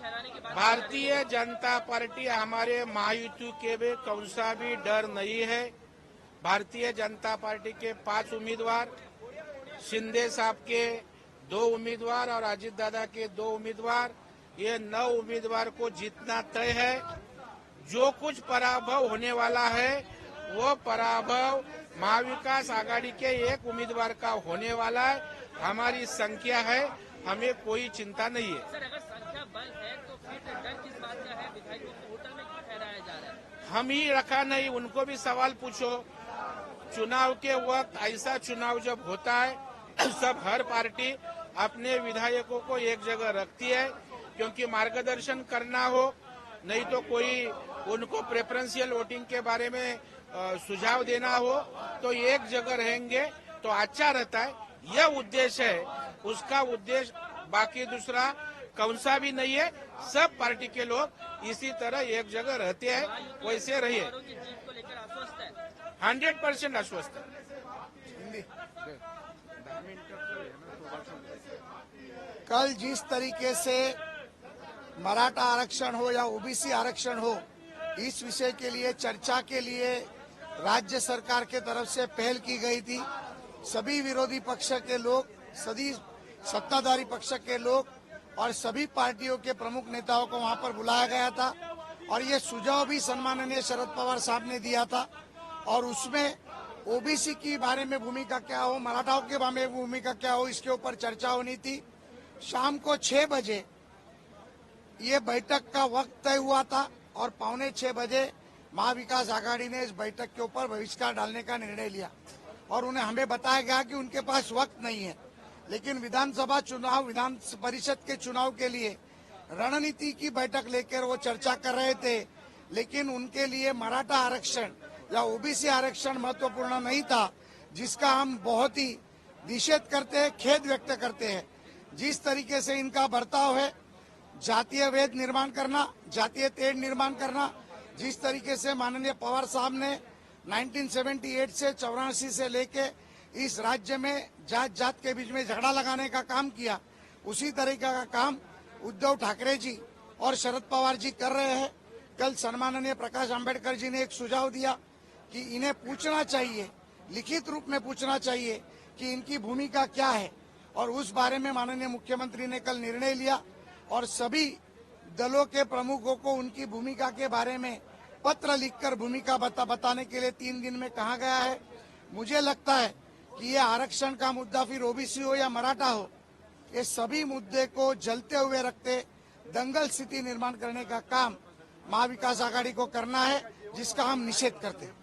ठहराने की बात। भारतीय जनता पार्टी हमारे महायुति के भी कौन सा भी डर नहीं है। भारतीय जनता पार्टी के 5 उम्मीदवार, शिंदे साहब के 2 उम्मीदवार और अजीत दादा के 2 उम्मीदवार, ये 9 उम्मीदवार को जीतना तय है। जो कुछ पराभव होने वाला है वो पराभव महाविकास आघाड़ी के एक उम्मीदवार का होने वाला है। हमारी संख्या है, हमें कोई चिंता नहीं है। सर, अगर संख्या बल है तो फिर डर किस बात का है? विधायकों को होटल में क्यों ठहराया जा रहा है? हम ही रखा नहीं, उनको भी सवाल पूछो। चुनाव के वक्त ऐसा चुनाव जब होता है सब हर पार्टी अपने विधायकों को एक जगह रखती है, क्योंकि मार्गदर्शन करना हो, नहीं तो कोई उनको प्रेफरेंशियल वोटिंग के बारे में सुझाव देना हो तो एक जगह रहेंगे तो अच्छा रहता है। यह उद्देश्य है, उसका उद्देश्य बाकी दूसरा कौन सा भी नहीं है। सब पार्टी के लोग इसी तरह एक जगह रहते हैं, वैसे रहिए। जीत को लेकर आश्वस्त है? 100% आश्वस्त है। कल जिस तरीके से मराठा आरक्षण हो या ओबीसी आरक्षण हो, इस विषय के लिए चर्चा के लिए राज्य सरकार के तरफ से पहल की गई थी। सभी विरोधी पक्ष के लोग, सभी सत्ताधारी पक्ष के लोग और सभी पार्टियों के प्रमुख नेताओं को वहां पर बुलाया गया था और ये सुझाव भी सम्माननीय शरद पवार साहब ने दिया था। और उसमें ओबीसी की बारे में भूमिका क्या हो, मराठाओं के बारे में भूमिका क्या हो, इसके ऊपर चर्चा होनी थी। शाम को 6 बजे ये बैठक का वक्त तय हुआ था और 5:45 बजे महाविकास आघाड़ी ने इस बैठक के ऊपर बहिष्कार डालने का निर्णय लिया और उन्हें हमें बताया गया कि उनके पास वक्त नहीं है। लेकिन विधानसभा चुनाव, विधान परिषद के चुनाव के लिए रणनीति की बैठक लेकर वो चर्चा कर रहे थे, लेकिन उनके लिए मराठा आरक्षण या ओबीसी आरक्षण महत्वपूर्ण नहीं था, जिसका हम बहुत ही निषेध करते हैं, खेद व्यक्त करते हैं। जिस तरीके से इनका बर्ताव है, जातीय वेद निर्माण करना, जातीय तेढ़ निर्माण करना, जिस तरीके से माननीय पवार साहब ने 1978 से 84 से लेके इस राज्य में जात जात के बीच में झगड़ा लगाने का काम किया, उसी तरीके का काम उद्धव ठाकरे जी और शरद पवार जी कर रहे हैं। कल सम्माननीय प्रकाश आंबेडकर जी ने एक सुझाव दिया कि इन्हें पूछना चाहिए, लिखित रूप में पूछना चाहिए कि इनकी भूमिका क्या है, और उस बारे में माननीय मुख्यमंत्री ने कल निर्णय लिया और सभी दलों के प्रमुखों को उनकी भूमिका के बारे में पत्र लिखकर भूमिका बताने के लिए 3 दिन में कहा गया है। मुझे लगता है कि ये आरक्षण का मुद्दा फिर ओबीसी हो या मराठा हो, ये सभी मुद्दे को जलते हुए रखते दंगल स्थिति निर्माण करने का काम महाविकास आघाड़ी को करना है, जिसका हम निषेध करते हैं।